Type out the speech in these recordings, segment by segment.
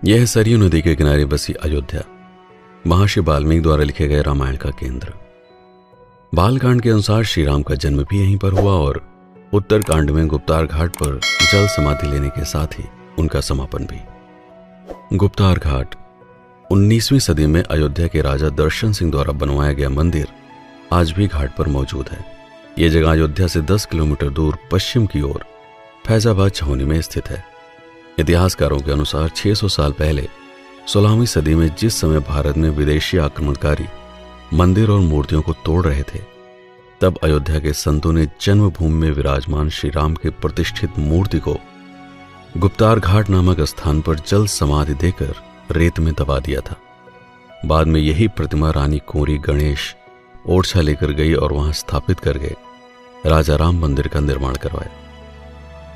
यह सरयू नदी के किनारे बसी अयोध्या महर्षि वाल्मीकि द्वारा लिखे गए रामायण का केंद्र। बालकांड के अनुसार श्री राम का जन्म भी यहीं पर हुआ और उत्तरकांड में गुप्तार घाट पर जल समाधि लेने के साथ ही उनका समापन भी। गुप्तार घाट 19वीं सदी में अयोध्या के राजा दर्शन सिंह द्वारा बनवाया गया मंदिर आज भी घाट पर मौजूद है। यह जगह अयोध्या से 10 किलोमीटर दूर पश्चिम की ओर फैजाबाद छावनी में स्थित है। इतिहासकारों के अनुसार 600 साल पहले 16वीं सदी में जिस समय भारत में विदेशी आक्रमणकारी मंदिर और मूर्तियों को तोड़ रहे थे, तब अयोध्या के संतों ने जन्मभूमि में विराजमान श्री राम के प्रतिष्ठित मूर्ति को गुप्तार घाट नामक स्थान पर जल समाधि देकर रेत में दबा दिया था। बाद में यही प्रतिमा रानी कुंवरी गणेश ओरछा लेकर गई और वहां स्थापित कर गए राजा राम मंदिर का निर्माण करवाया।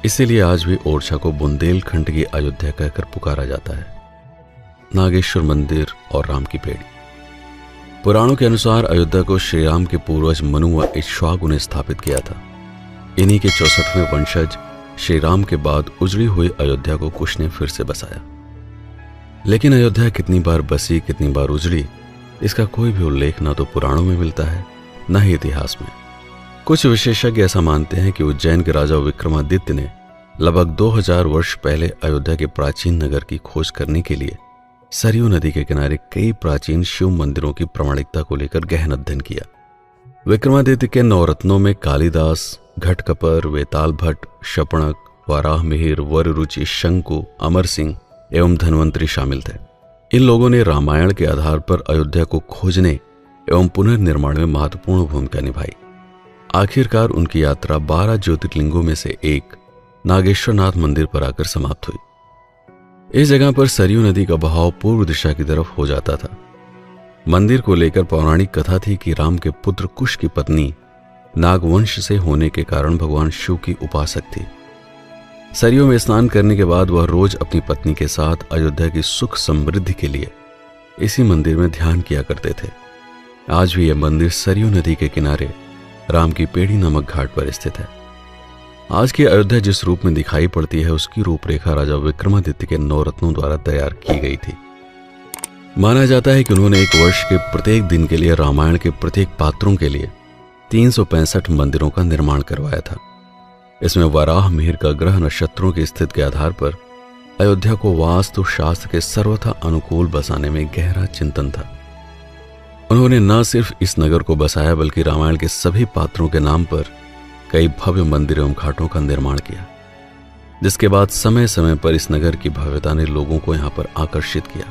इसीलिए आज भी ओरछा को बुंदेलखंड की अयोध्या कहकर पुकारा जाता है। नागेश्वर मंदिर और राम की पेड़ी। पुराणों के अनुसार अयोध्या को श्री राम के पूर्वज मनु व इक्ष्वाकु ने स्थापित किया था। इन्हीं के 64वें वंशज श्री राम के बाद उजड़ी हुई अयोध्या को कुश ने फिर से बसाया। लेकिन अयोध्या कितनी बार बसी, कितनी बार उजड़ी, इसका कोई भी उल्लेख न तो पुराणों में मिलता है न ही इतिहास में। कुछ विशेषज्ञ ऐसा मानते हैं कि उज्जैन के राजा विक्रमादित्य ने लगभग 2000 वर्ष पहले अयोध्या के प्राचीन नगर की खोज करने के लिए सरयू नदी के किनारे कई प्राचीन शिव मंदिरों की प्रामाणिकता को लेकर गहन अध्ययन किया। विक्रमादित्य के नवरत्नों में कालिदास, घटकपर, वेताल भट्ट, शपणक, वाराह मिहिर, वररुचि, शंकु, अमर सिंह एवं धन्वंतरी शामिल थे। इन लोगों ने रामायण के आधार पर अयोध्या को खोजने एवं पुनर्निर्माण में महत्वपूर्ण भूमिका निभाई। आखिरकार उनकी यात्रा 12 ज्योतिर्लिंगों में से एक नागेश्वरनाथ मंदिर पर आकर समाप्त हुई। इस जगह पर सरयू नदी का बहाव पूर्व दिशा की तरफ हो जाता था। मंदिर को लेकर पौराणिक कथा थी कि राम के पुत्र कुश की पत्नी नागवंश से होने के कारण भगवान शिव की उपासक थी। सरयू में स्नान करने के बाद वह रोज अपनी पत्नी के साथ अयोध्या की सुख समृद्धि के लिए इसी मंदिर में ध्यान किया करते थे। आज भी यह मंदिर सरयू नदी के किनारे राम की पेड़ी नामक घाट पर स्थित है। आज की अयोध्या जिस रूप में दिखाई पड़ती है, उसकी रूपरेखा राजा विक्रमादित्य के नवरत्नों द्वारा तैयार की गई थी। माना जाता है कि उन्होंने एक वर्ष के प्रत्येक दिन के लिए रामायण के प्रत्येक पात्रों के लिए 365 मंदिरों का निर्माण करवाया था। इसमें वराह मिहिर का ग्रह नक्षत्रों की स्थिति के आधार पर अयोध्या को वास्तु शास्त्र के सर्वथा अनुकूल बसाने में गहरा चिंतन था। उन्होंने न सिर्फ इस नगर को बसाया बल्कि रामायण के सभी पात्रों के नाम पर कई भव्य मंदिर एवं घाटों का निर्माण किया, जिसके बाद समय समय पर इस नगर की भव्यता ने लोगों को यहां पर आकर्षित किया।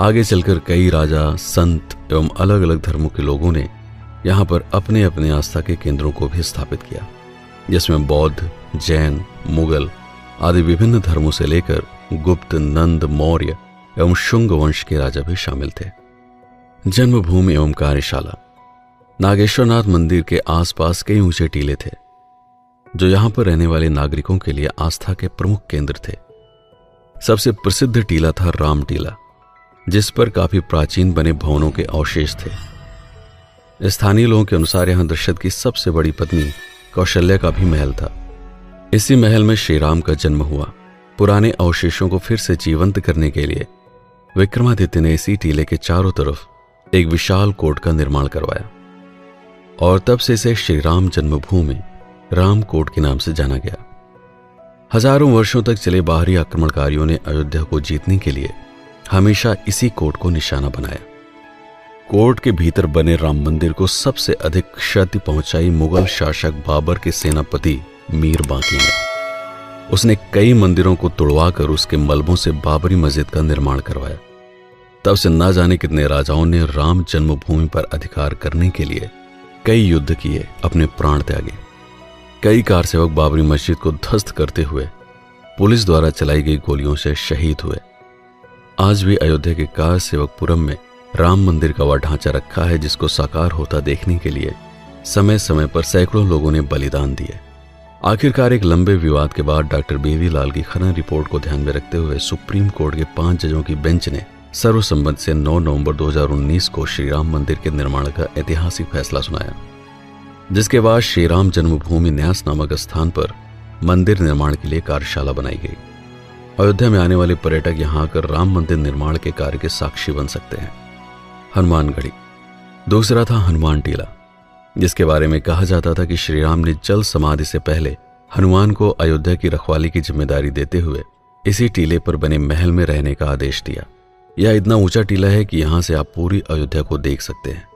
आगे चलकर कई राजा, संत एवं अलग अलग धर्मों के लोगों ने यहां पर अपने अपने आस्था के केंद्रों को भी स्थापित किया, जिसमें बौद्ध, जैन, मुगल आदि विभिन्न धर्मों से लेकर गुप्त, नंद, मौर्य एवं शुंग वंश के राजा भी शामिल थे। जन्मभूमि एवं कार्यशाला। नागेश्वरनाथ मंदिर के आसपास कई ऊंचे टीले थे, जो यहां पर रहने वाले नागरिकों के लिए आस्था के प्रमुख केंद्र थे। सबसे प्रसिद्ध टीला था राम टीला, जिस पर काफी प्राचीन बने भवनों के अवशेष थे। स्थानीय लोगों के अनुसार यहां दशरथ की सबसे बड़ी पत्नी कौशल्या का भी महल था। इसी महल में श्री राम का जन्म हुआ। पुराने अवशेषों को फिर से जीवंत करने के लिए विक्रमादित्य ने इसी टीले के चारों तरफ एक विशाल कोट का निर्माण करवाया और तब से इसे श्री राम जन्मभूमि राम कोट के नाम से जाना गया। हजारों वर्षों तक चले बाहरी आक्रमणकारियों ने अयोध्या को जीतने के लिए हमेशा इसी कोट को निशाना बनाया। कोट के भीतर बने राम मंदिर को सबसे अधिक क्षति पहुंचाई मुगल शासक बाबर के सेनापति मीर बांकी ने। उसने कई मंदिरों को तुड़वाकर उसके मलबों से बाबरी मस्जिद का निर्माण करवाया। तब से न जाने कितने राजाओं ने राम जन्मभूमि पर अधिकार करने के लिए कई युद्ध किए, अपने प्राण त्यागे। कई कारसेवक बाबरी मस्जिद को ध्वस्त करते हुए पुलिस द्वारा चलाई गई गोलियों से शहीद हुए। आज भी अयोध्या के कारसेवकपुरम में राम मंदिर का वह ढांचा रखा है, जिसको साकार होता देखने के लिए समय समय पर सैकड़ों लोगों ने बलिदान दिए। आखिरकार एक लंबे विवाद के बाद डॉक्टर बेबीलाल की खनन रिपोर्ट को ध्यान में रखते हुए सुप्रीम कोर्ट के 5 जजों की बेंच ने सर्वसम्मति से 9 नवंबर 2019 को श्री राम मंदिर के निर्माण का ऐतिहासिक फैसला सुनाया, जिसके बाद श्री राम जन्मभूमि न्यास नामक स्थान पर मंदिर निर्माण के लिए कार्यशाला बनाई गई। अयोध्या में आने वाले पर्यटक यहां आकर राम मंदिर निर्माण के कार्य के साक्षी बन सकते हैं। हनुमानगढ़ी। दूसरा था हनुमान टीला, जिसके बारे में कहा जाता था कि श्री राम ने जल समाधि से पहले हनुमान को अयोध्या की रखवाली की जिम्मेदारी देते हुए इसी टीले पर बने महल में रहने का आदेश दिया। यह इतना ऊंचा टीला है कि यहां से आप पूरी अयोध्या को देख सकते हैं।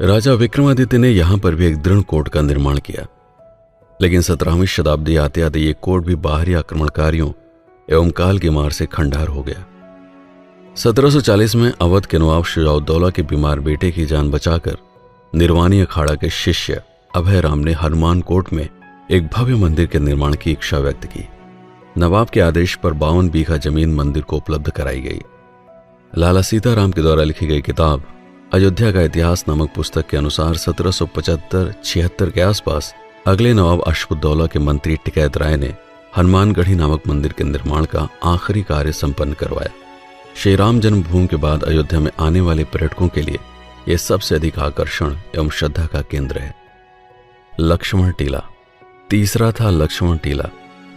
राजा विक्रमादित्य ने यहां पर भी एक दृढ़ कोट का निर्माण किया, लेकिन 17वीं शताब्दी आते आते ये कोट भी बाहरी आक्रमणकारियों एवं काल की मार से खंडार हो गया। 1740 में अवध के नवाब शुजाउद्दौला के बीमार बेटे की जान बचाकर निर्वाणी अखाड़ा के शिष्य अभय राम ने हनुमान कोट में एक भव्य मंदिर के निर्माण की इच्छा व्यक्त की। नवाब के आदेश पर 52 बीघा जमीन मंदिर को उपलब्ध कराई गई। लाला सीताराम के द्वारा लिखी गई किताब अयोध्या का इतिहास नामक पुस्तक के अनुसार 1775-76 के आसपास अगले नवाब अशफुद्दौला के मंत्री टिकैत राय ने हनुमानगढ़ी नामक मंदिर के निर्माण का आखिरी कार्य संपन्न करवाया। श्री राम जन्मभूमि के बाद अयोध्या में आने वाले पर्यटकों के लिए यह सबसे अधिक आकर्षण एवं श्रद्धा का केंद्र है। लक्ष्मण टीला। तीसरा था लक्ष्मण टीला।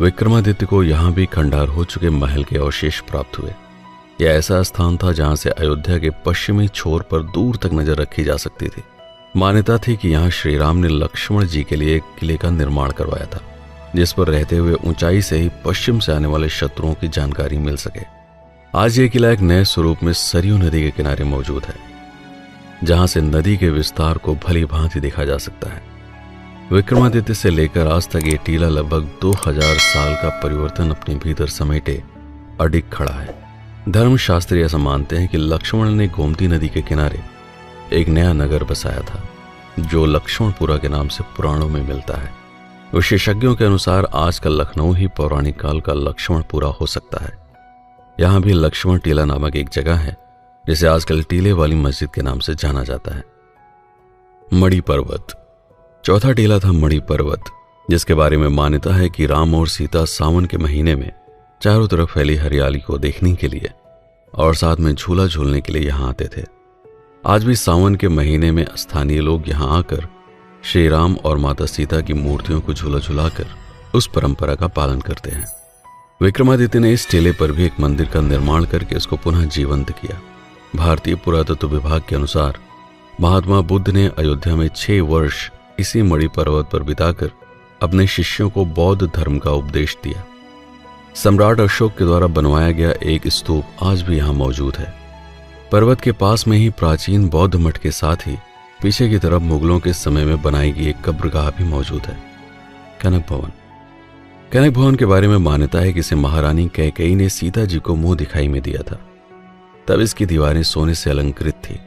विक्रमादित्य को यहां भी खंडार हो चुके महल के अवशेष प्राप्त हुए। यह ऐसा स्थान था जहां से अयोध्या के पश्चिमी छोर पर दूर तक नजर रखी जा सकती थी। मान्यता थी कि यहां श्री राम ने लक्ष्मण जी के लिए एक किले का निर्माण करवाया था, जिस पर रहते हुए ऊंचाई से ही पश्चिम से आने वाले शत्रुओं की जानकारी मिल सके। आज यह किला एक नए स्वरूप में सरयू नदी के किनारे मौजूद है, जहां से नदी के विस्तार को भली भांति देखा जा सकता है। विक्रमादित्य से लेकर आज तक ये टीला लगभग 2000 साल का परिवर्तन अपने भीतर समेटे अडिग खड़ा है। धर्मशास्त्री ऐसा मानते हैं कि लक्ष्मण ने गोमती नदी के किनारे एक नया नगर बसाया था, जो लक्ष्मणपुरा के नाम से पुराणों में मिलता है। विशेषज्ञों के अनुसार आज का लखनऊ ही पौराणिक काल का लक्ष्मणपुरा हो सकता है। यहां भी लक्ष्मण टीला नामक एक जगह है, जिसे आजकल टीले वाली मस्जिद के नाम से जाना जाता है। मणि पर्वत। चौथा टीला था मणि पर्वत, जिसके बारे में मान्यता है कि राम और सीता सावन के महीने में चारों तरफ फैली हरियाली को देखने के लिए और साथ में झूला झूलने के लिए यहां आते थे। आज भी सावन के महीने में स्थानीय लोग यहां आकर श्री राम और माता सीता की मूर्तियों को झूला झुलाकर उस परंपरा का पालन करते हैं। विक्रमादित्य ने इस टीले पर भी एक मंदिर का निर्माण करके इसको पुनः जीवंत किया। भारतीय पुरातत्व विभाग के अनुसार महात्मा बुद्ध ने अयोध्या में 6 वर्ष इसी मणि पर्वत पर बिताकर अपने शिष्यों को बौद्ध धर्म का उपदेश दिया। सम्राट अशोक के द्वारा बनवाया गया एक स्तूप आज भी यहां मौजूद है। पर्वत के पास में ही प्राचीन बौद्ध मठ के साथ ही पीछे की तरफ मुगलों के समय में बनाई गई एक कब्रगाह भी मौजूद है। कनक भवन। कनक भवन के बारे में मान्यता है कि इसे महारानी कैकेयी ने सीता जी को मुंह दिखाई में दिया था। तब इसकी दीवारें सोने से अलंकृत थी।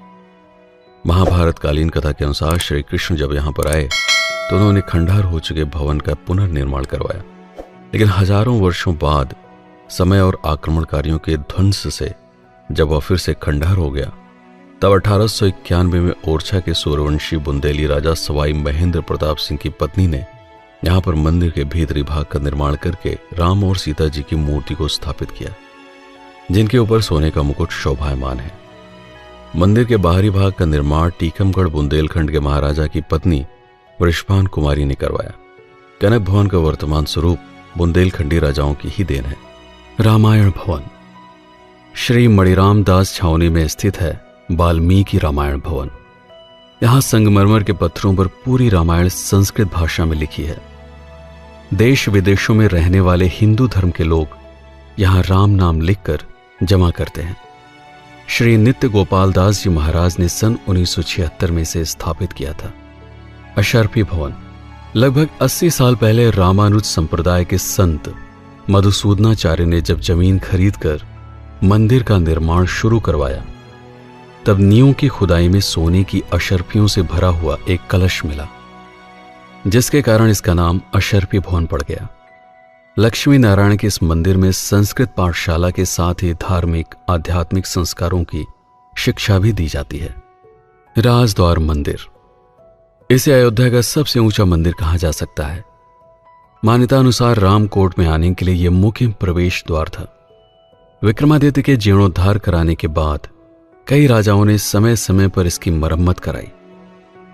महाभारत कालीन कथा के अनुसार श्री कृष्ण जब यहां पर आए तो उन्होंने खंडार हो चुके भवन का पुनर्निर्माण करवाया, लेकिन हजारों वर्षों बाद समय और आक्रमणकारियों के ध्वंस से जब वह फिर से खंडार हो गया, तब 1891 में ओरछा के सूर्यवंशी बुंदेली राजा सवाई महेंद्र प्रताप सिंह की पत्नी ने यहां पर मंदिर के भीतरी भाग का निर्माण करके राम और सीता जी की मूर्ति को स्थापित किया, जिनके ऊपर सोने का मुकुट शोभायमान है। मंदिर के बाहरी भाग का निर्माण टीकमगढ़ बुंदेलखंड के महाराजा की पत्नी वृषभान कुमारी ने करवाया। कनक भवन का वर्तमान स्वरूप बुंदेलखंडी राजाओं की ही देन है। रामायण भवन। श्री मणिराम दास छावनी में स्थित है वाल्मीकि रामायण भवन। यहां संगमरमर के पत्थरों पर पूरी रामायण संस्कृत भाषा में लिखी है। देश विदेशों में रहने वाले हिंदू धर्म के लोग यहां राम नाम लिखकर जमा करते हैं। श्री नित्य गोपाल दास जी महाराज ने सन 1976 में इसे स्थापित किया था। अशर्फी भवन। लगभग 80 साल पहले रामानुज संप्रदाय के संत मधुसूदनाचार्य ने जब जमीन खरीदकर मंदिर का निर्माण शुरू करवाया, तब नींव की खुदाई में सोने की अशर्फियों से भरा हुआ एक कलश मिला, जिसके कारण इसका नाम अशर्फी भवन पड़ गया। लक्ष्मी नारायण के इस मंदिर में संस्कृत पाठशाला के साथ ही धार्मिक आध्यात्मिक संस्कारों की शिक्षा भी दी जाती है। राजद्वार मंदिर। इसे अयोध्या का सबसे ऊंचा मंदिर कहा जा सकता है। मान्यता अनुसार रामकोट में आने के लिए यह मुख्य प्रवेश द्वार था। विक्रमादित्य के जीर्णोद्धार कराने के बाद कई राजाओं ने समय समय पर इसकी मरम्मत कराई,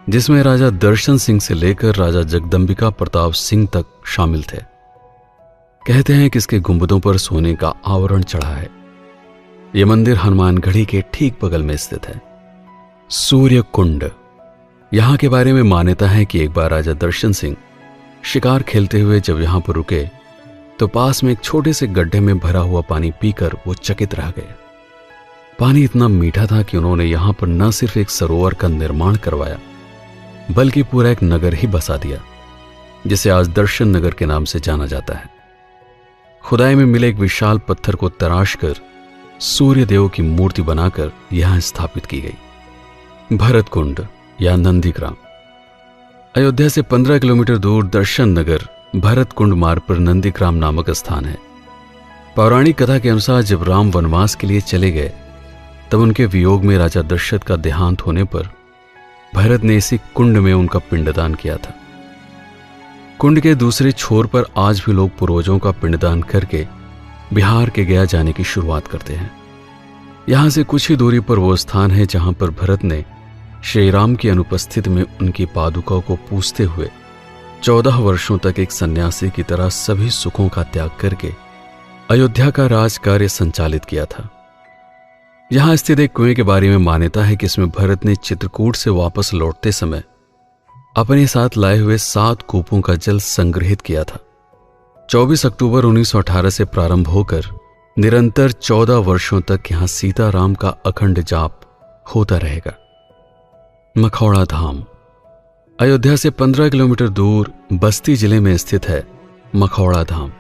जिसमें राजा दर्शन सिंह से लेकर राजा जगदंबिका प्रताप सिंह तक शामिल थे। कहते हैं कि इसके गुंबदों पर सोने का आवरण चढ़ा है। यह मंदिर हनुमानगढ़ी के ठीक बगल में स्थित है। सूर्य कुंड, यहां के बारे में मान्यता है कि एक बार राजा दर्शन सिंह शिकार खेलते हुए जब यहां पर रुके तो पास में एक छोटे से गड्ढे में भरा हुआ पानी पीकर वो चकित रह गए। पानी इतना मीठा था कि उन्होंने यहां पर न सिर्फ एक सरोवर का निर्माण करवाया बल्कि पूरा एक नगर ही बसा दिया, जिसे आज दर्शन नगर के नाम से जाना जाता है। खुदाई में मिले एक विशाल पत्थर को तराश कर सूर्य देव की मूर्ति बनाकर यहां स्थापित की गई। भरत कुंड या नंदीग्राम, अयोध्या से 15 किलोमीटर दूर दर्शन नगर भरत कुंड मार्ग पर नंदीग्राम नामक स्थान है। पौराणिक कथा के अनुसार जब राम वनवास के लिए चले गए तब उनके वियोग में राजा दशरथ का देहांत होने पर भरत ने इसी कुंड में उनका पिंडदान किया था। कुंड के दूसरे छोर पर आज भी लोग पूर्वजों का पिंडदान करके बिहार के गया जाने की शुरुआत करते हैं। यहां से कुछ ही दूरी पर वो स्थान है जहां पर भरत ने श्री राम की अनुपस्थिति में उनकी पादुका को पूजते हुए 14 वर्षों तक एक सन्यासी की तरह सभी सुखों का त्याग करके अयोध्या का राज कार्य संचालित किया था। यहां स्थित एक कुएं के बारे में मान्यता है कि इसमें भरत ने चित्रकूट से वापस लौटते समय अपने साथ लाए हुए 7 कूपों का जल संग्रहित किया था। 24 अक्टूबर 1918 से प्रारंभ होकर निरंतर 14 वर्षों तक यहां सीताराम का अखंड जाप होता रहेगा। मखौड़ा धाम, अयोध्या से 15 किलोमीटर दूर बस्ती जिले में स्थित है मखौड़ा धाम।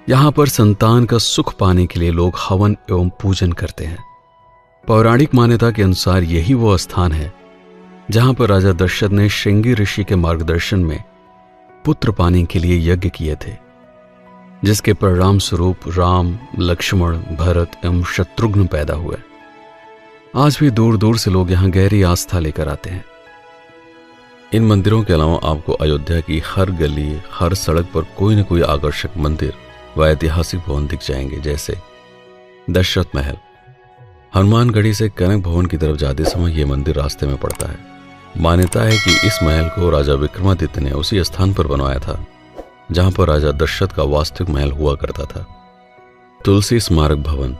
यहां पर संतान का सुख पाने के लिए लोग हवन एवं पूजन करते हैं। पौराणिक मान्यता के अनुसार यही वो स्थान है जहां पर राजा दशरथ ने श्रृंगी ऋषि के मार्गदर्शन में पुत्र पाने के लिए यज्ञ किए थे, जिसके परिणाम स्वरूप राम, लक्ष्मण, भरत एवं शत्रुघ्न पैदा हुए। आज भी दूर दूर से लोग यहां गहरी आस्था लेकर आते हैं। इन मंदिरों के अलावा आपको अयोध्या की हर गली, हर सड़क पर कोई न कोई आकर्षक मंदिर व ऐतिहासिक भवन दिख जाएंगे, जैसे दशरथ महल। हनुमानगढ़ी से कनक भवन की तरफ जाते समय यह मंदिर रास्ते में पड़ता है। मान्यता है कि इस महल को राजा विक्रमादित्य ने उसी स्थान पर बनवाया था जहां पर राजा दशरथ का वास्तविक महल हुआ करता था। तुलसी स्मारक भवन,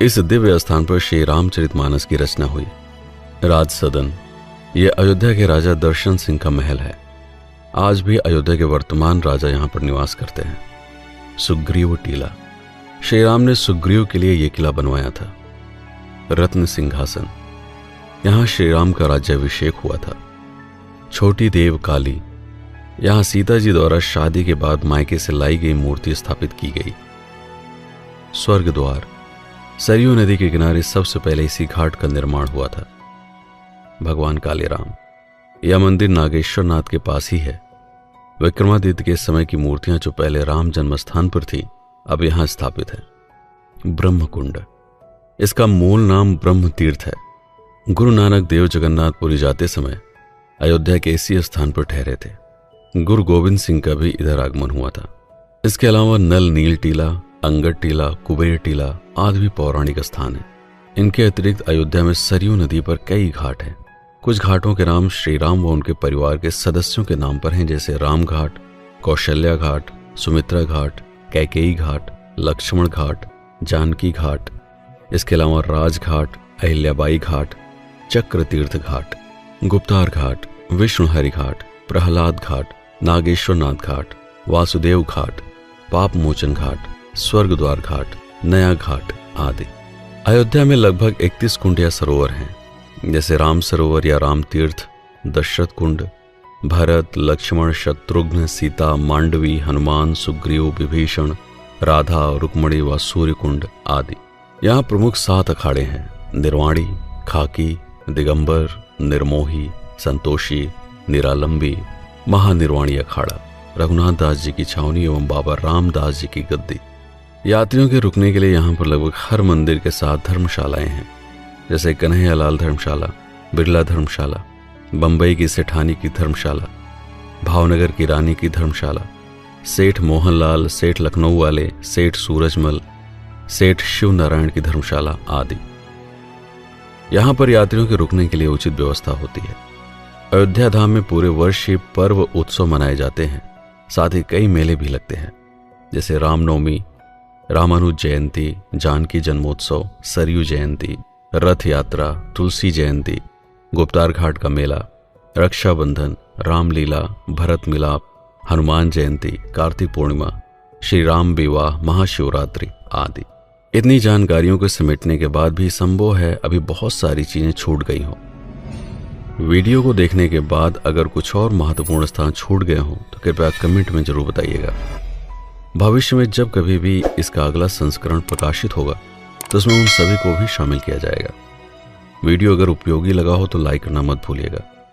इस दिव्य स्थान पर श्री रामचरितमानस की रचना हुई। राज सदन, यह अयोध्या के राजा दर्शन सिंह का महल है। आज भी अयोध्या के वर्तमान राजा यहां पर निवास करते हैं। सुग्रीव टीला, श्री राम ने सुग्रीव के लिए यह किला बनवाया था। रत्न सिंहासन, यहां श्री राम का राज्याभिषेक हुआ था। छोटी देव काली, यहां सीता जी द्वारा शादी के बाद मायके से लाई गई मूर्ति स्थापित की गई। स्वर्ग द्वार, सरयू नदी के किनारे सबसे पहले इसी घाट का निर्माण हुआ था। भगवान कालीराम, यह मंदिर नागेश्वर नाथ के पास ही है। विक्रमादित्य के समय की मूर्तियां जो पहले राम जन्म स्थान पर थी अब यहां स्थापित है। ब्रह्म कुंड, इसका मूल नाम ब्रह्म तीर्थ है। गुरु नानक देव जगन्नाथपुरी जाते समय अयोध्या के इसी स्थान पर ठहरे थे। गुरु गोविंद सिंह का भी इधर आगमन हुआ था। इसके अलावा नल नील टीला, अंगद टीला, कुबेर टीला आदि भी पौराणिक स्थान है। इनके अतिरिक्त अयोध्या में सरयू नदी पर कई घाट हैं। कुछ घाटों के नाम श्री राम व उनके परिवार के सदस्यों के नाम पर हैं, जैसे राम घाट, कौशल्या घाट, सुमित्रा घाट, कैकेयी घाट, लक्ष्मण घाट, जानकी घाट। इसके अलावा राजघाट, अहिल्याबाई घाट, चक्र तीर्थ घाट, गुप्तार घाट, विष्णुहरि घाट, प्रहलाद घाट, नागेश्वर नाथ घाट, वासुदेव घाट, पाप मोचन घाट, स्वर्ग द्वार घाट, नया घाट आदि। अयोध्या में लगभग 31 कुंड या सरोवर हैं, जैसे राम सरोवर या राम तीर्थ, दशरथ कुंड, भरत, लक्ष्मण, शत्रुघ्न, सीता, मांडवी, हनुमान, सुग्रीव, विभीषण, राधा, रुक्मणी व सूर्य कुंड आदि। यहाँ प्रमुख 7 अखाड़े हैं: निर्वाणी, खाकी, दिगंबर, निर्मोही, संतोषी, निरालंबी, महानिर्वाणी अखाड़ा, रघुनाथ दास जी की छावनी एवं बाबा रामदास जी की गद्दी। यात्रियों के रुकने के लिए यहाँ पर लगभग हर मंदिर के साथ धर्मशालाएं हैं, जैसे कन्हैयालाल धर्मशाला, बिरला धर्मशाला, बंबई की सेठानी की धर्मशाला, भावनगर की रानी की धर्मशाला, सेठ मोहनलाल, सेठ लखनऊ वाले, सेठ सूरजमल, सेठ शिव नारायण की धर्मशाला आदि। यहाँ पर यात्रियों के रुकने के लिए उचित व्यवस्था होती है। अयोध्या धाम में पूरे वर्ष ही पर्व उत्सव मनाए जाते हैं, साथ ही कई मेले भी लगते हैं। जैसे रामनवमी, रामानुज जयंती, जानकी जन्मोत्सव, सरयू जयंती, रथ यात्रा, तुलसी जयंती, गुप्तार घाट का मेला, रक्षाबंधन, रामलीला, भरत मिलाप, हनुमान जयंती, कार्तिक पूर्णिमा, श्री राम विवाह, महाशिवरात्रि आदि। इतनी जानकारियों को समेटने के बाद भी संभव है अभी बहुत सारी चीजें छूट गई हों। वीडियो को देखने के बाद अगर कुछ और महत्वपूर्ण स्थान छूट गए हों तो कृपया कमेंट में जरूर बताइएगा। भविष्य में जब कभी भी इसका अगला संस्करण प्रकाशित होगा तो उसमें उन सभी को भी शामिल किया जाएगा। वीडियो अगर उपयोगी लगा हो तो लाइक करना मत भूलिएगा।